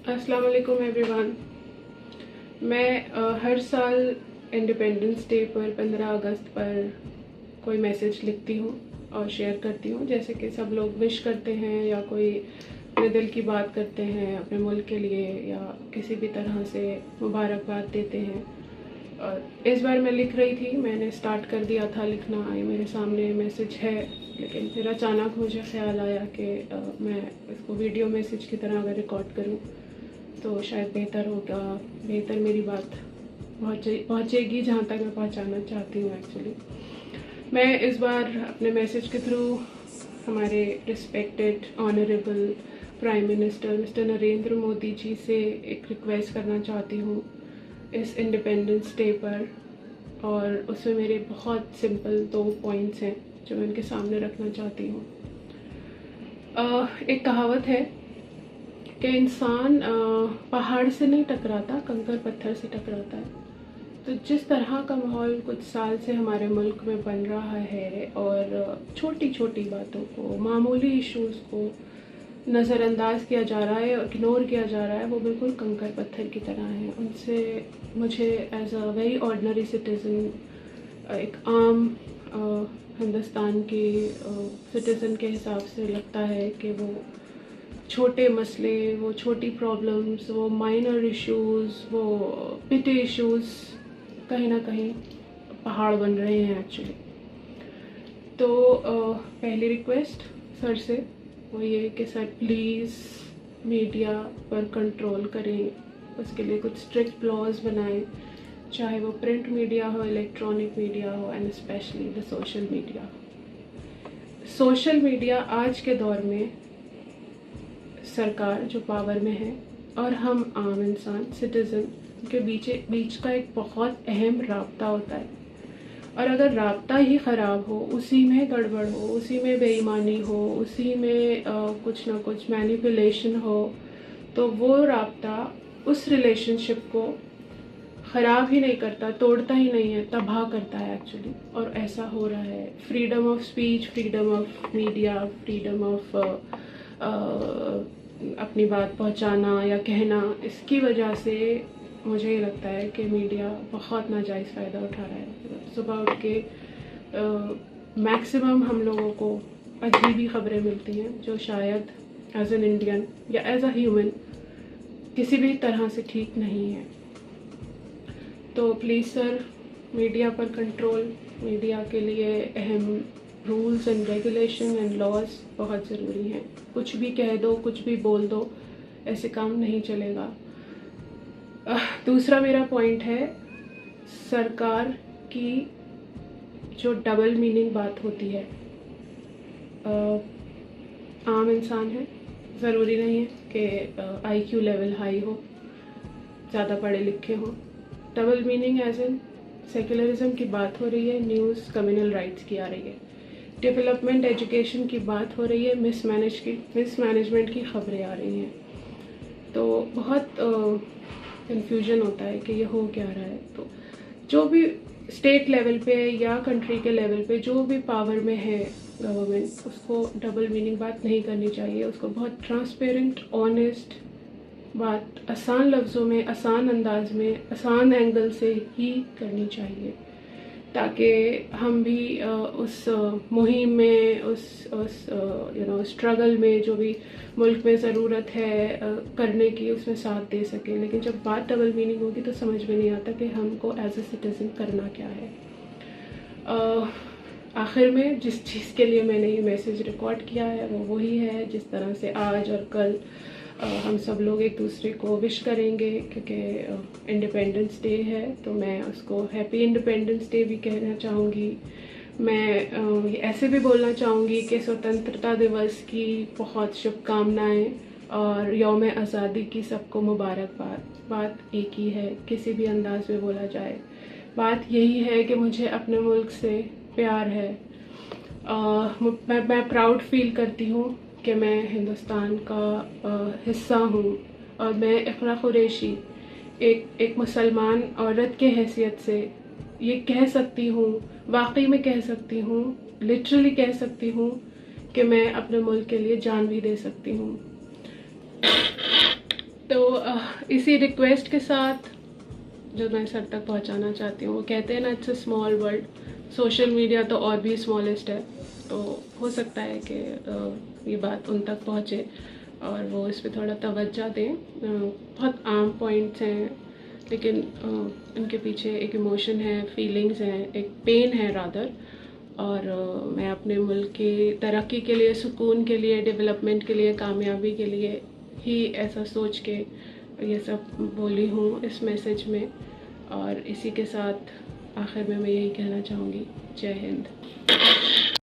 अस्सलाम वालेकुम एवरीवन। मैं हर साल इंडिपेंडेंस डे पर 15 अगस्त पर कोई मैसेज लिखती हूँ और शेयर करती हूँ, जैसे कि सब लोग विश करते हैं या कोई अपने दिल की बात करते हैं अपने मुल्क के लिए या किसी भी तरह से मुबारकबाद देते हैं। और इस बार मैं लिख रही थी, मैंने स्टार्ट कर दिया था लिखना, ये मेरे सामने मैसेज है, लेकिन फिर अचानक मुझे ख्याल आया कि मैं इसको वीडियो मैसेज की तरह अगर रिकॉर्ड करूँ तो शायद बेहतर होगा, बेहतर मेरी बात पहुँचेगी जहाँ तक मैं पहुँचाना चाहती हूँ। एक्चुअली मैं इस बार अपने मैसेज के थ्रू हमारे respected honourable prime minister mister Narendra Modi ji से एक रिक्वेस्ट करना चाहती हूँ इस इंडिपेंडेंस डे पर, और उसमें मेरे बहुत सिंपल 2 पॉइंट्स हैं जो मैं उनके सामने रखना चाहती हूँ। एक कहावत है कि इंसान पहाड़ से नहीं टकराता, कंकर पत्थर से टकराता है। तो जिस तरह का माहौल कुछ साल से हमारे मुल्क में बन रहा है और छोटी छोटी बातों को, मामूली इश्यूज़ को नज़रअंदाज किया जा रहा है, इग्नोर किया जा रहा है, वो बिल्कुल कंकर पत्थर की तरह है। उनसे मुझे as a very ordinary citizen, एक आम हिंदुस्तान की सिटीज़न के हिसाब से लगता है कि वो छोटे मसले, वो छोटी प्रॉब्लम्स, वो माइनर इश्यूज़, वो पिटी इश्यूज़ कहीं ना कहीं पहाड़ बन रहे हैं एक्चुअली। तो पहली रिक्वेस्ट सर से वो ये कि सर प्लीज़ मीडिया पर कंट्रोल करें, उसके लिए कुछ स्ट्रिक्ट लॉज बनाएं, चाहे वो प्रिंट मीडिया हो, इलेक्ट्रॉनिक मीडिया हो, and specially the social media. Social media आज के दौर में सरकार जो पावर में है और हम आम इंसान सिटीज़न के बीच का एक बहुत अहम राब्ता होता है, और अगर राब्ता ही ख़राब हो, उसी में गड़बड़ हो, उसी में बेईमानी हो, उसी में कुछ ना कुछ मैनिपुलेशन हो, तो वो राब्ता उस रिलेशनशिप को ख़राब ही नहीं करता, तोड़ता ही नहीं है, तबाह करता है एक्चुअली। और ऐसा हो रहा है। Freedom of speech, freedom of media, freedom of अपनी बात पहुंचाना या कहना, इसकी वजह से मुझे ये लगता है कि मीडिया बहुत नाजायज़ फ़ायदा उठा रहा है। सुबह उठ के मैक्सिमम हम लोगों को अजीब ही खबरें मिलती हैं जो शायद एज एन इंडियन या एज अ ह्यूमन किसी भी तरह से ठीक नहीं है। तो प्लीज़ सर, मीडिया पर कंट्रोल, मीडिया के लिए अहम rules and regulation and laws बहुत ज़रूरी हैं। कुछ भी कह दो, कुछ भी बोल दो, ऐसे काम नहीं चलेगा। दूसरा मेरा पॉइंट है, सरकार की जो डबल मीनिंग बात होती है। आम इंसान है, ज़रूरी नहीं है कि IQ लेवल हाई हो, ज़्यादा पढ़े लिखे हो। Double meaning as an secularism की बात हो रही है, न्यूज़ कम्युनल राइट्स की आ रही है, डेवलपमेंट एजुकेशन की बात हो रही है, मिसमैनेजमेंट की खबरें आ रही हैं। तो बहुत कन्फ्यूजन होता है कि ये हो क्या रहा है। तो जो भी स्टेट लेवल पे या कंट्री के लेवल पे जो भी पावर में है गवर्नमेंट, उसको डबल मीनिंग बात नहीं करनी चाहिए। उसको बहुत ट्रांसपेरेंट, ऑनेस्ट बात, आसान लफ्ज़ों में, आसान अंदाज में, आसान एंगल से ही करनी चाहिए, ताकि हम भी उस मुहिम में, उस स्ट्रगल में जो भी मुल्क में ज़रूरत है करने की, उसमें साथ दे सकें। लेकिन जब बात डबल मीनिंग होगी तो समझ में नहीं आता कि हमको एज ए सिटीज़न करना क्या है। आखिर में जिस चीज़ के लिए मैंने ये मैसेज रिकॉर्ड किया है वो वही है, जिस तरह से आज और कल हम सब लोग एक दूसरे को विश करेंगे, क्योंकि इंडिपेंडेंस डे है, तो मैं उसको हैप्पी इंडिपेंडेंस डे भी कहना चाहूँगी। मैं ऐसे भी बोलना चाहूँगी कि स्वतंत्रता दिवस की बहुत शुभकामनाएं और यौम आज़ादी की सबको मुबारकबाद। बात एक ही है, किसी भी अंदाज में बोला जाए, बात यही है कि मुझे अपने मुल्क से प्यार है। मैं प्राउड फील करती हूँ कि मैं हिंदुस्तान का हिस्सा हूँ, और मैं इक़रा कुरैशी एक मुसलमान औरत के हैसियत से ये कह सकती हूँ, वाकई में कह सकती हूँ, लिटरली कह सकती हूँ कि मैं अपने मुल्क के लिए जान भी दे सकती हूँ। तो اسی ریکویسٹ کے ساتھ جو میں سر تک پہنچانا چاہتی ہوں، وہ کہتے ہیں نا it's a small world, social media تو اور بھی اسمالسٹ ہے، تو ہو سکتا ہے کہ یہ بات ان تک پہنچے اور وہ اس پہ تھوڑا توجہ دیں. بہت عام پوائنٹس ہیں لیکن ان کے پیچھے ایک ایموشن ہے، فیلنگز ہیں، ایک پین ہے رادر. اور میں اپنے ملک کی ترقی کے لیے، سکون کے لیے، ڈیولپمنٹ کے لیے، کامیابی کے لیے ہی ایسا سوچ کے یہ سب بولی ہوں اس میسج میں. اور اسی کے ساتھ آخر میں یہی کہنا چاہوں گی، جے ہند.